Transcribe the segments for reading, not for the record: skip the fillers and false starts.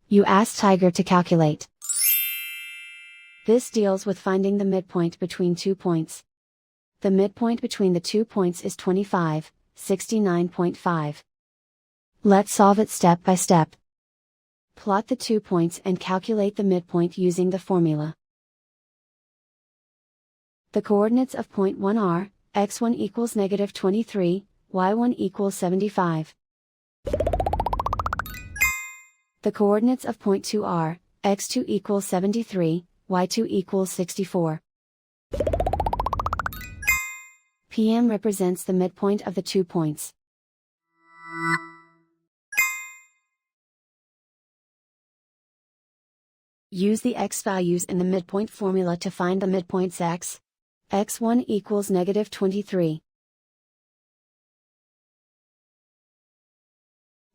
You ask Tiger to calculate. This deals with finding the midpoint between 2 points. The midpoint between the 2 points is 25, 69.5. Let's solve it step by step. Plot the 2 points and calculate the midpoint using the formula. The coordinates of point 1 are, x1 equals negative 23, y1 equals 75. The coordinates of point 2 are, x2 equals 73, y2 equals 64. PM represents the midpoint of the 2 points. Use the x values in the midpoint formula to find the midpoints x. x1 equals negative 23.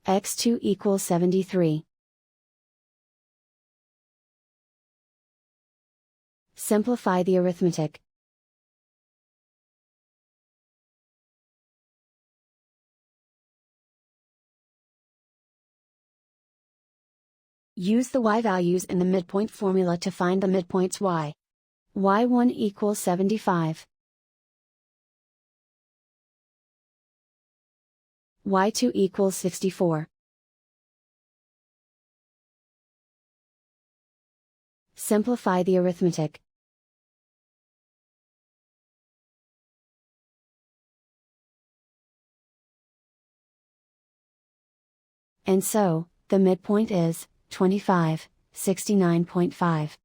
x2 equals 73. Simplify the arithmetic. Use the y values in the midpoint formula to find the midpoints y. y1 equals 75. y2 equals 64. Simplify the arithmetic. And so, the midpoint is 25, 69.5.